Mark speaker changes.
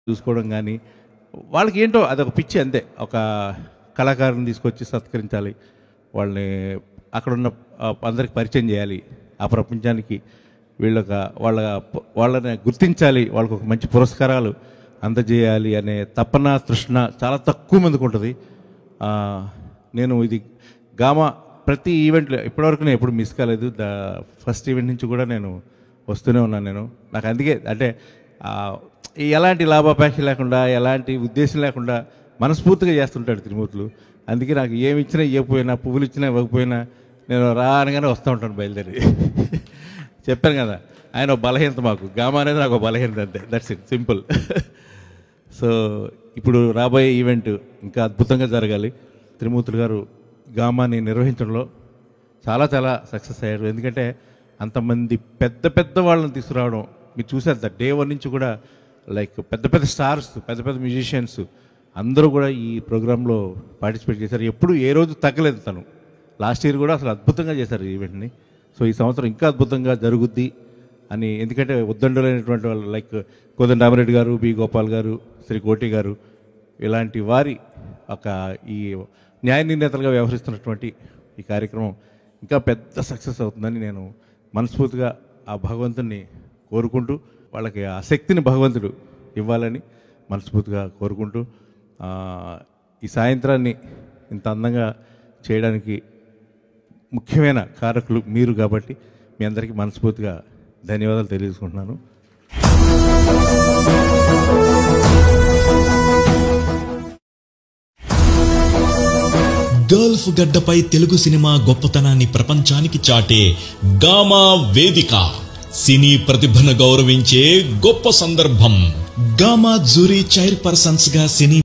Speaker 1: చూసుకోవడం కానీ వాళ్ళకి ఏంటో అదొక పిచ్చి అంతే. ఒక కళాకారుని తీసుకొచ్చి సత్కరించాలి, వాళ్ళని అక్కడున్న అందరికి పరిచయం చేయాలి, ఆ ప్రపంచానికి వాళ్ళని గుర్తించాలి, వాళ్ళకు ఒక మంచి పురస్కారాలు అందజేయాలి అనే తపన తృష్ణ చాలా తక్కువ మందికి ఉంటుంది. నేను ఇది గామా ప్రతి ఈవెంట్లో ఇప్పటివరకు నేను ఎప్పుడు మిస్ కాలేదు. ఫస్ట్ ఈవెంట్ నుంచి కూడా నేను వస్తూనే ఉన్నాను. నాకు అందుకే అంటే ఎలాంటి లాభాపేక్ష లేకుండా, ఎలాంటి ఉద్దేశం లేకుండా మనస్ఫూర్తిగా చేస్తుంటాడు త్రిమూర్తులు. అందుకే నాకు ఏమి ఇచ్చినా ఇవ్వకపోయినా, పువ్వులు ఇచ్చినా ఇవ్వకపోయినా నేను అనగానే వస్తూ ఉంటాను బయలుదేరి. చెప్పాను కదా, ఆయన ఒక బలహీనత, మాకు గామా అనేది నాకు ఒక బలహీనత, అంతే. That's it, simple. సో ఇప్పుడు రాబోయే ఈవెంట్ ఇంకా అద్భుతంగా జరగాలి. త్రిమూర్తులు గారు గామాని నిర్వహించడంలో చాలా చాలా సక్సెస్ అయ్యారు. ఎందుకంటే అంతమంది పెద్ద పెద్ద వాళ్ళని తీసుకురావడం మీరు చూసారు. డే వన్ నుంచి కూడా లైక్ పెద్ద పెద్ద స్టార్స్, పెద్ద పెద్ద మ్యూజిషియన్స్ అందరూ కూడా ఈ ప్రోగ్రాంలో పార్టిసిపేట్ చేశారు. ఎప్పుడు ఏ రోజు తగ్గలేదు తను. లాస్ట్ ఇయర్ కూడా అసలు అద్భుతంగా చేశారు ఈ ఈవెంట్ని. సో ఈ సంవత్సరం ఇంకా అద్భుతంగా జరుగుద్ది అని, ఎందుకంటే ఉద్దండులైనటువంటి వాళ్ళు లైక్ కోదండ రామిరెడ్డి గారు, బి గోపాల్ గారు, శ్రీ కోటి గారు, ఇలాంటి వారి ఒక ఈ న్యాయ నిర్ణేతలుగా వ్యవహరిస్తున్నటువంటి ఈ కార్యక్రమం ఇంకా పెద్ద సక్సెస్ అవుతుందని నేను మనస్ఫూర్తిగా ఆ భగవంతుని కోరుకుంటూ, వాళ్ళకి ఆ శక్తిని భగవంతుడు ఇవ్వాలని మనస్ఫూర్తిగా కోరుకుంటూ, ఈ సాయంత్రాన్ని ఇంత అందంగా చేయడానికి ముఖ్యమైన కారకులు మీరు కాబట్టి మీ అందరికీ మనస్ఫూర్తిగా ధన్యవాదాలు తెలియజేసుకుంటున్నాను.
Speaker 2: గల్ఫ్ గడ్డపై తెలుగు సినిమా గొప్పతనాన్ని ప్రపంచానికి చాటే గామా వేదిక సినీ ప్రతిభను గౌరవించే గొప్ప సందర్భం. గామా జూరీ చైర్పర్సన్స్ గా సినీ